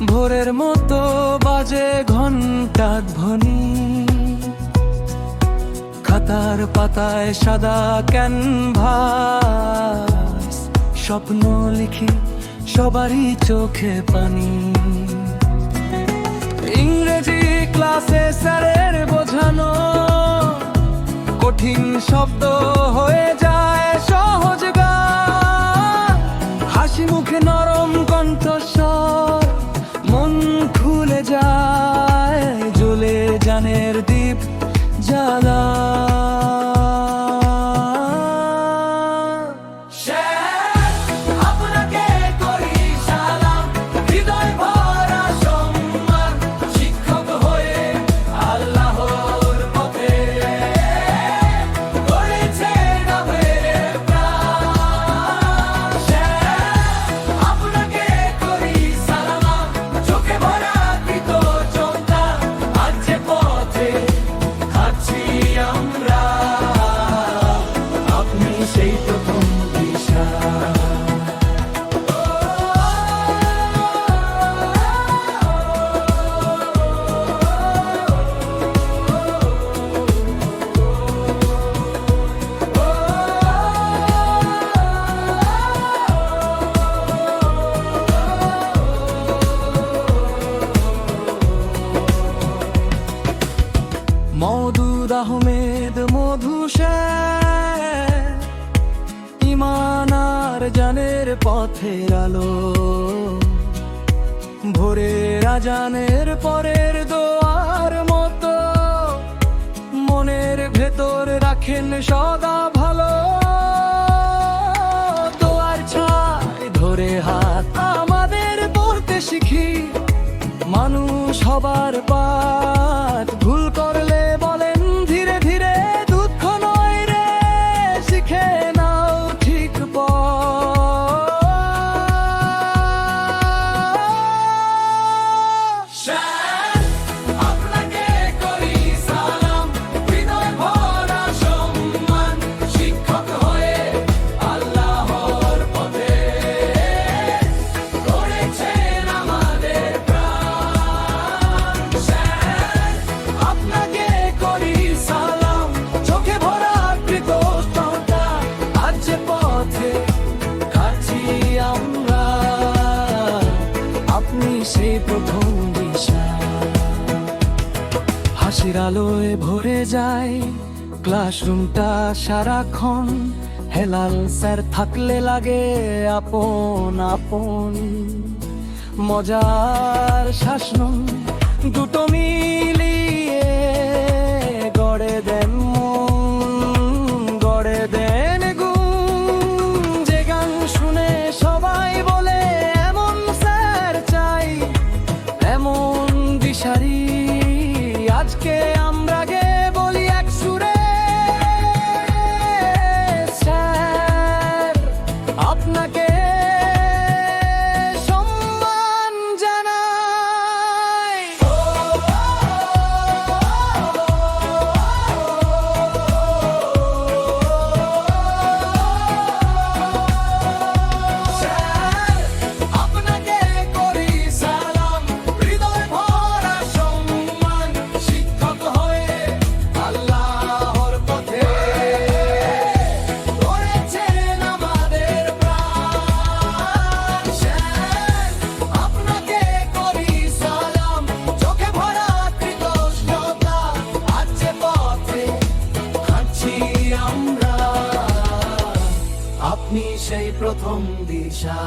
ভোরের মতো বাজে ঘন্টা ধ্বনি, খাতার পাতায় সাদা ক্যানভাস, স্বপ্ন লিখি সবারই চোখে পানি। ইংরেজি ক্লাসে স্যারের বোঝানো কঠিন শব্দ হয়ে যায় সহজ গান, হাসি মুখে নরম কণ্ঠস্বর, মন খুলে যায়, জ্বলে জানের দ্বীপ জ্বালা। মওদুদ আহমেদ মধু শের, ইমান আর জানের পথের আলো, ভোরের আজানের পরের দোয়ার মতো, মনের ভেতর রাখেন সদা ভালো। দোয়ার ছায় ধরে হাত আমাদের পড়তে শিখি, মানুষ হবার পাঠ ভুল করলে বলেন ধীরে ধীরে, দুঃখ নয় রে শিখে নাও ঠিক আপনাকে করি সালাম, হৃদয় ভরা সম্মান, শিক্ষক হয়ে আল্লাহর পথে গড়েছেন আমাদের প্রাণ। আপনাকে করি সালাম, চোখে ভরা কৃতজ্ঞতা, আজ যে পথে হাঁটছি আমরা, আপনি সেই প্রথম দিশা। হাসির আলোয় ভরে যায় ক্লাসরুমটা সারাক্ষণ, হেলাল স্যার থাকলে লাগে আপন আপন, মজার শাসন দুটো মিলিয়ে গড়ে দেন মন, গড়ে দেন গুণ, যে গান শুনে সবাই বলে এমন স্যার চাই, এমন দিশারি আজকে আমরা গে বলি এক সুরে, স্যার আপনাকে সম্মান জানাই। আপনাকে করি সালাম, হৃদয় ভরা সম্মান, শিক্ষক হয়ে আল্লাহর পথে গড়েছেন আমাদের প্রাণ। আপনাকে করি সালাম, চোখে ভরা কৃতজ্ঞতা, আজ যে পথে হাঁটছি আমরা, আপনি সেই প্রথম দিশা।